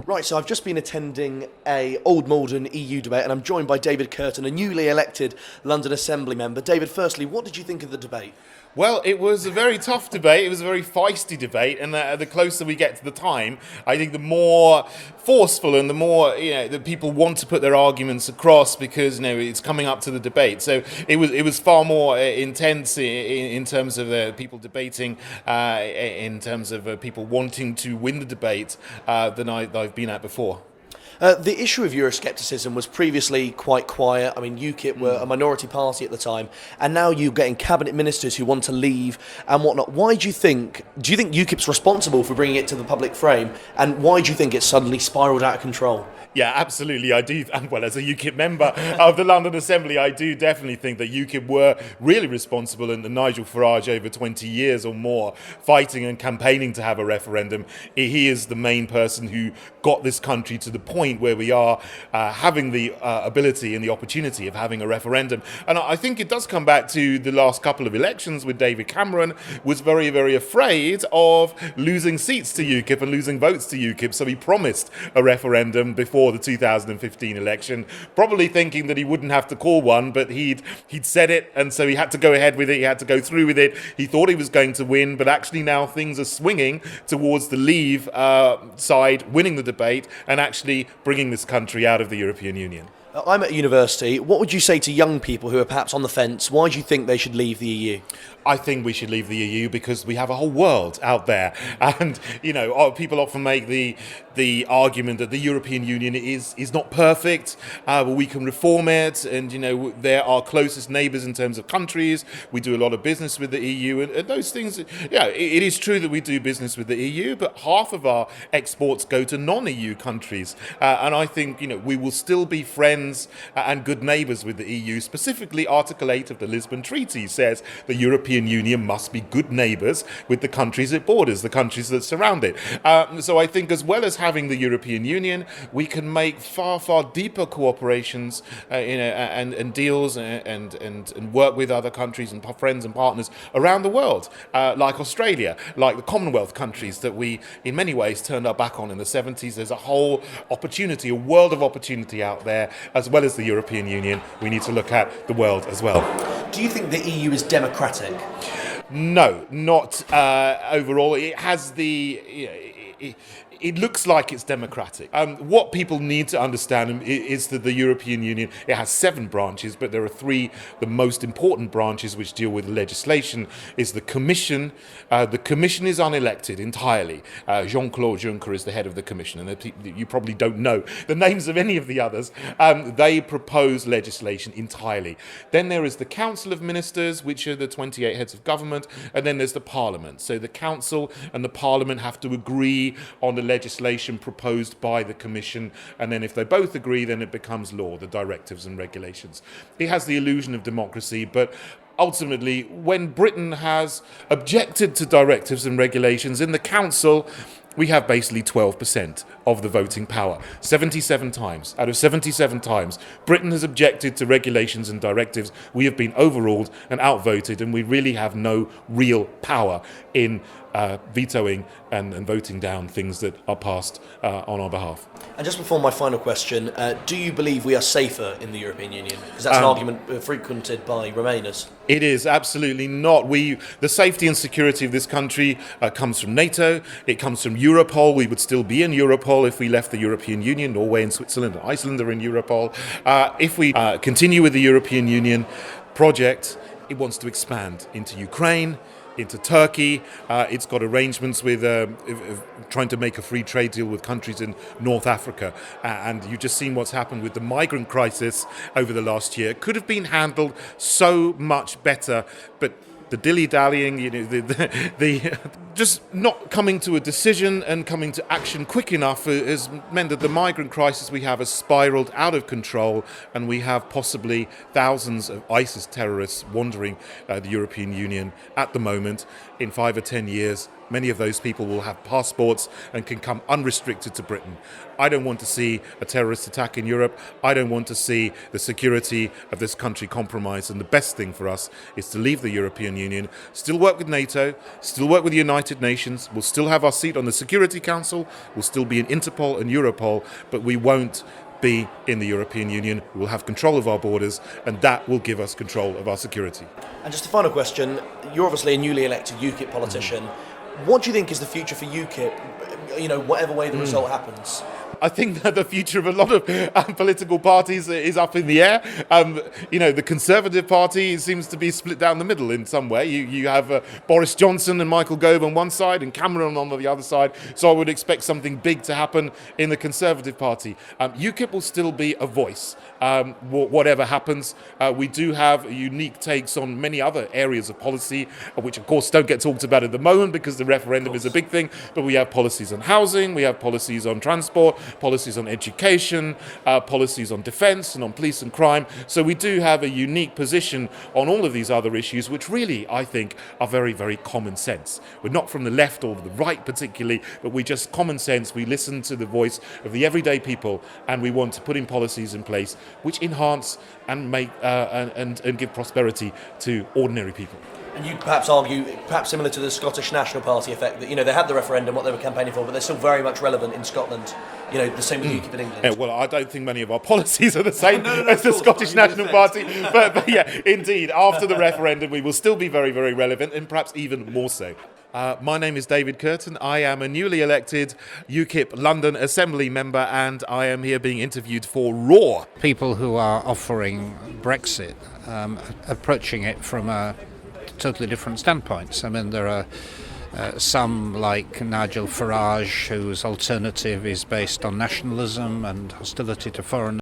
Right, so I've just been attending a Old Malden EU debate, and I'm joined by David Kurten, a newly elected London Assembly member. David, firstly, what did you think of the debate? Well, it was a very tough debate. It was a very feisty debate, and the closer we get to the time, I think the more forceful and the more the people want to put their arguments across because it's coming up to the debate. So it was far more intense in terms of people debating, in terms of people wanting to win the debate than I've been at before. The issue of Euroscepticism was previously quite quiet. I mean, UKIP were a minority party at the time, and now you're getting cabinet ministers who want to leave and whatnot. Why do you think UKIP's responsible for bringing it to the public frame, and why do you think it's suddenly spiralled out of control? Yeah, absolutely. I do. And well, as a UKIP member of the London Assembly, I do definitely think that UKIP were really responsible, and Nigel Farage, over 20 years or more, fighting and campaigning to have a referendum. He is the main person who got this country to the point where we are having the ability and the opportunity of having a referendum. And I think it does come back to the last couple of elections with David Cameron was very, very afraid of losing seats to UKIP and losing votes to UKIP. So he promised a referendum before the 2015 election, probably thinking that he wouldn't have to call one, but he'd said it, and so he had to go ahead with it. He had to go through with it. He thought he was going to win, but actually now things are swinging towards the Leave side winning the debate and actually bringing this country out of the European Union. I'm at university. What would you say to young people who are perhaps on the fence? Why do you think they should leave the EU? I think we should leave the EU because we have a whole world out there, and people often make the argument that the European Union is not perfect, but we can reform it, and they're our closest neighbours in terms of countries. We do a lot of business with the EU, and those things. Yeah, it is true that we do business with the EU, but half of our exports go to non-EU countries, and I think we will still be friends and good neighbours with the EU. Specifically, Article 8 of the Lisbon Treaty says the European Union must be good neighbours with the countries it borders, the countries that surround it. So I think as well as having the European Union, we can make far, far deeper cooperations and deals and work with other countries and friends and partners around the world, like Australia, like the Commonwealth countries that we in many ways turned our back on in the 70s. There's a whole opportunity, a world of opportunity out there, as well as the European Union. We need to look at the world as well. Do you think the EU is democratic? No, not overall. It has it looks like it's democratic. What people need to understand is that the European Union, it has 7 branches, but there are 3, the most important branches which deal with legislation, is the Commission. The Commission is unelected entirely. Jean-Claude Juncker is the head of the Commission, and you probably don't know the names of any of the others. They propose legislation entirely. Then there is the Council of Ministers, which are the 28 heads of government, and then there's the Parliament. So the Council and the Parliament have to agree on the legislation proposed by the Commission, and then if they both agree, then it becomes law, the directives and regulations. It has the illusion of democracy, but ultimately, when Britain has objected to directives and regulations in the Council, we have basically 12% of the voting power. 77 times. Out of 77 times, Britain has objected to regulations and directives. We have been overruled and outvoted, and we really have no real power in vetoing and voting down things that are passed on our behalf. And just before my final question, do you believe we are safer in the European Union? Because that's an argument frequented by Remainers. It is absolutely not. The safety and security of this country comes from NATO. It comes from Europol. We would still be in Europol if we left the European Union. Norway and Switzerland and Iceland are in Europol. If we continue with the European Union project, it wants to expand into Ukraine, into Turkey. It's got arrangements with trying to make a free trade deal with countries in North Africa. And you've just seen what's happened with the migrant crisis over the last year. It could have been handled so much better, but the dilly-dallying, the just not coming to a decision and coming to action quick enough has meant that the migrant crisis we have has spiraled out of control, and we have possibly thousands of ISIS terrorists wandering the European Union at the moment. In 5 or 10 years, many of those people will have passports and can come unrestricted to Britain. I don't want to see a terrorist attack in Europe. I don't want to see the security of this country compromised. And the best thing for us is to leave the European Union, still work with NATO, still work with the United Nations. We'll still have our seat on the Security Council. We'll still be in Interpol and Europol, but we won't be in the European Union. We'll have control of our borders, and that will give us control of our security. And just a final question, you're obviously a newly elected UKIP politician. What do you think is the future for UKIP, whatever way the result happens? I think that the future of a lot of political parties is up in the air. The Conservative Party seems to be split down the middle in some way. You have Boris Johnson and Michael Gove on one side and Cameron on the other side. So I would expect something big to happen in the Conservative Party. UKIP will still be a voice. Whatever happens, we do have unique takes on many other areas of policy, which of course don't get talked about at the moment because the referendum is a big thing. But we have policies on housing, we have policies on transport, policies on education, policies on defence and on police and crime. So we do have a unique position on all of these other issues, which really, I think, are very, very common sense. We're not from the left or the right particularly, but we just common sense. We listen to the voice of the everyday people, and we want to put in policies in place which enhance and make and give prosperity to ordinary people. And you perhaps argue, perhaps similar to the Scottish National Party effect, that they had the referendum, what they were campaigning for, but they're still very much relevant in Scotland. The same with UKIP in England. Yeah, well, I don't think many of our policies are the same as the Scottish National Party, but yeah, indeed, after the referendum, we will still be very, very relevant, and perhaps even more so. My name is David Kurten. I am a newly elected UKIP London Assembly member, and I am here being interviewed for Raw. People who are offering Brexit, approaching it from a totally different standpoints. I mean, there are some like Nigel Farage, whose alternative is based on nationalism and hostility to foreign